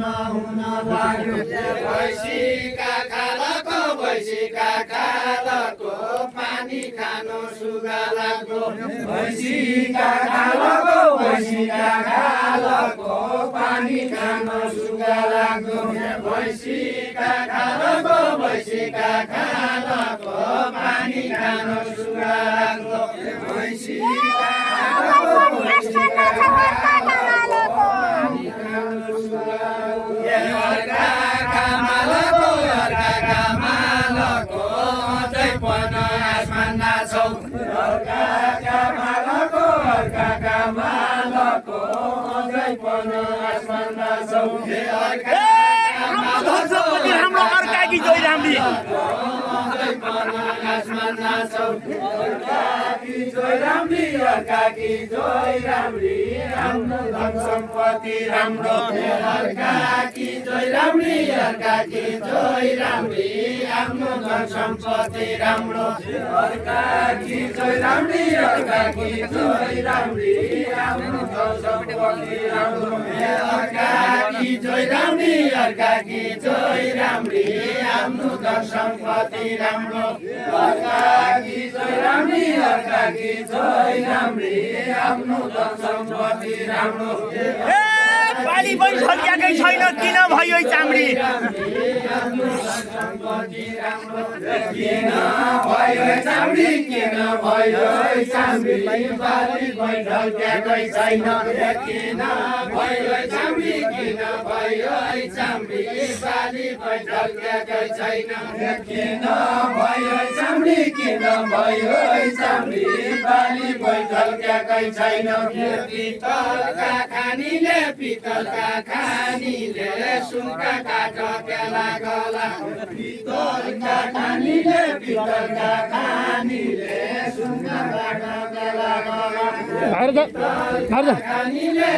नहुन लाग्यो भैँसीका खालको पानी खानु सुगा लाग्यो भैँसीका खालको पानी खानु सुगा लाग्यो भैँसीका खालको पानी खानु सुगा लाग्यो भैँसीका हाम्रो अर्काकी जोइ राम्री राम्रो धन सम्पत्ति राम्रो अर्काकी जोइ राम्री आफ्नो धन सम्पत्ति राम्रो अर्काकी जोइ राम्री आफ्नो धन सम्पत्ति राम्रो अर्काकी जोइ राम्री आफ्नो धन सम्पत्ति राम्रो अर्काकी जोइ राम्री आफ्नो धन सम्पत्ति राम्रो पानी पनि छल्क्याकै छैन किन भयो चाम्री बाली पनि ढल्क्याकै छैन किन भयो चाम्री बाली पनि ढल्क्याकै छैन किन भयो चाम्री बाली पनि ढल्क्याकै छैन पितलका खानीले सुनका काठ केला गला पितलका खानीले सुनका काठ केला गला खानीले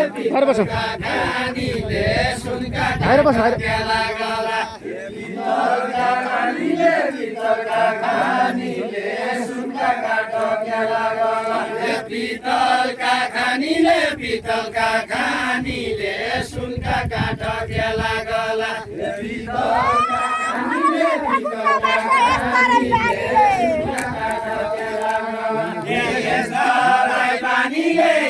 सुनका काठ केला गला पितलका खानीले सुनका काठ केला गला पितलका खानीले सुनका काठ केला गला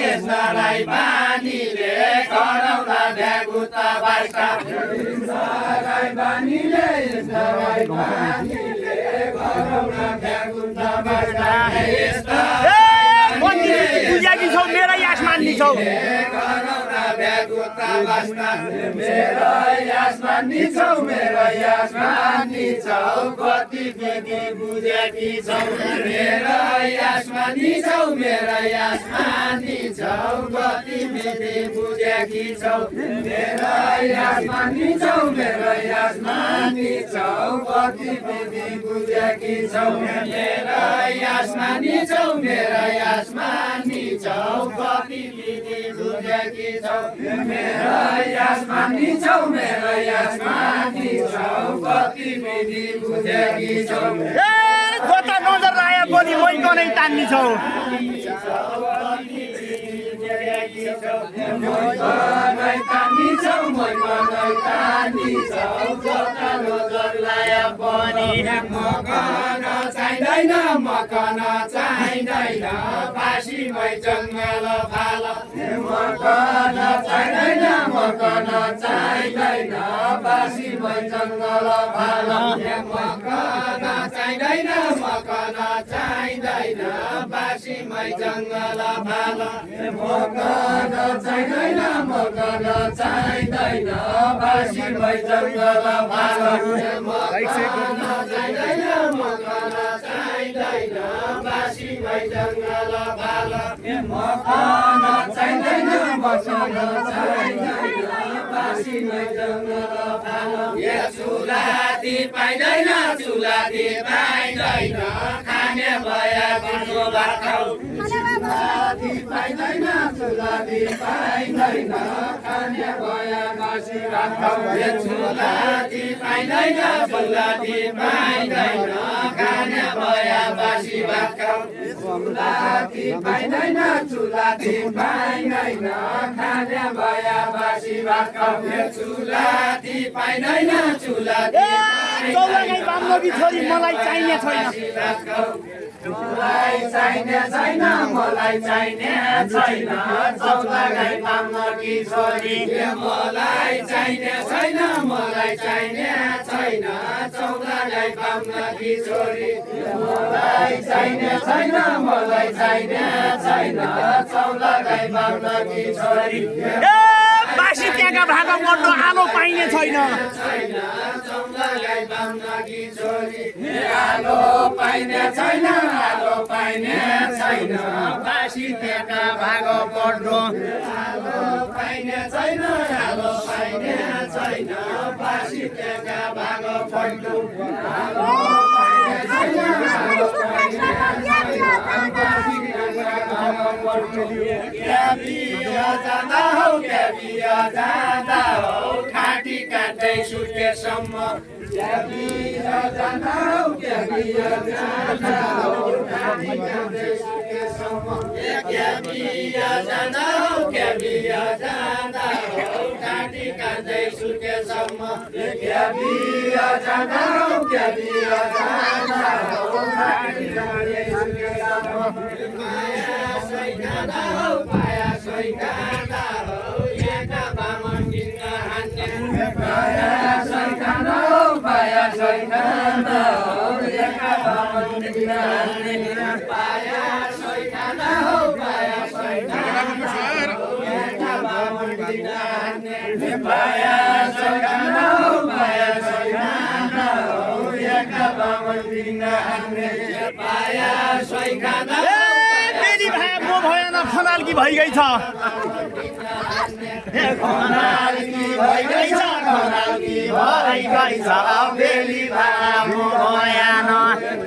यसलाई बानीले गराउँदा भ्यागुता बाइका पूजाकी छौ मेरै आसमानी छौ मेरो आसमानी छौ कति बेगी बुझेकी छौ मेरो आसमानी छौ कति बेगी बुझेकी छौ मेरो आसमानी छौ कति बेगी बुझेकी छौ मेरो आसमानी छौ कति बेगी बुझेकी छौ मेरो आसमानी छौ कति बेगी बुझेकी छौ कता नजर लाए पनि वहीँ नै तान्नी छौ मकन चाहिँदैन बासीमै जङ्गल फाल मकन चाहिँदैन बासीमै जङ्गल फाल मकन चाहिँदैन बासीमै जङ्गल फाल मकन चाहिँदैन बासीमै जङ्गल फाल बासीमै जङ्गल फाल मकन चाहिँदैन बासीमै जङ्गल फाल चुलाती पाइँदैन खाने भए गुन्द्रो भात खाऊ चुलाती पाइँदैन चुलाती पाइँदैन खाने भया बासी भात खाउने चुलाती पाइँदैन चुलाती पाइँदैन खाने भया बासी भात खाउने चुलाती पाइँदैन चुलाती पाइँदैन खाने भया बासी भात खाउने चुलाती पाइँदैन चुलाती चौलागाई बाम्लोकी छोरी मलाई चाहिने छैन मलाई चाहिने छैन मलाई चाहिने छैन चौलागाई बाम्लोकी छोरी मलाई चाहिने छैन मलाई चाहिने छैन चौलागाई बाम्लोकी छोरी मलाई चाहिने छैन मलाई चाहिने छैन चौलागाई बाम्लोकी छोरी बासी त्यहाँका भाका पर्दो आलो पाइने छैन चौलागाई बाम्लोकी छोरी आलो पाइने छैन आलो पाइने छैन बासी त्यहाँका भागो पर्दो आलो पाइने छैन आलो पाइने छैन बासी त्यहाँका भागो पर्दो आलो पाइने छैन आलो पाइने छैन बासी त्यहाँका भागो पर्दो क्या बिया जाँदा हौ क्या बिया जाँदा हौ खाटी काट्दै सुत्केसम्म क्या बिया जाँदा हौ क्या बिया जाँदा हौ खाटी काट्दै सुत्केसम्म क्या बिया जाँदा हौ क्या बिया जाँदा हौ खाटी काट्दै सुत्केसम्म क्या बिया जाँदा हौ क्या बिया जाँदा हौ खाटी काट्दै सुत्केसम्म माया सैकादा हौ माया सैकादा हौ यहाँका बामन किन्न हान्ने माया सैकादा हौ माया सैकादा हौ यहाँका बामन किन्न हान्ने माया सैकादा हौ माया सैकादा हौ यहाँका बामन किन्न हान्ने माया सैकादा हौ माया सैकादा हौ यहाँका बामन किन्न हान्ने माया सैकादा बेली भाइ म भएन खनालकी भइगई छ खनालकी भइगई छ खनालकी भइगई छ बेली भाइ म भएन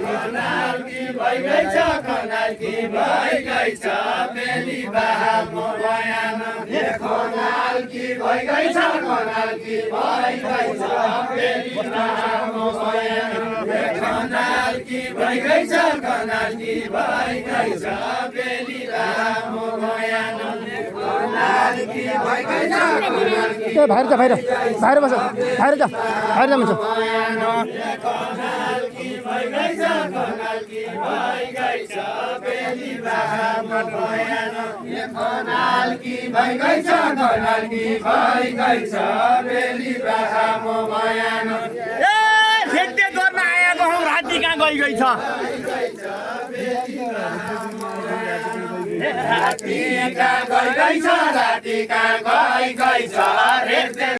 खनालकी भइगई छ खनालकी भइगई छ बेली भाइ म भएन खनालकी भइगई छ खनालकी भइगई छ बेली भाइ म भएन खनालकी भइगई छ खनालकी भइगई छ बेली भाइ म भएन खनालकी भइगई छ खनालकी ए बाहिर जा बाहिर बाहिर बस बाहिर जा भन्छ खनालकी भइगई छ खनालकी भइगई छ बेली भाइ म भएन खनालकी भइगई छ खनालकी भइगई छ बेली भाइ म भएन फेट्टे गर्न आएको हौ राति कहाँ गइगई छ राति कहाँ गइगई छ राति कहाँ गइगई छ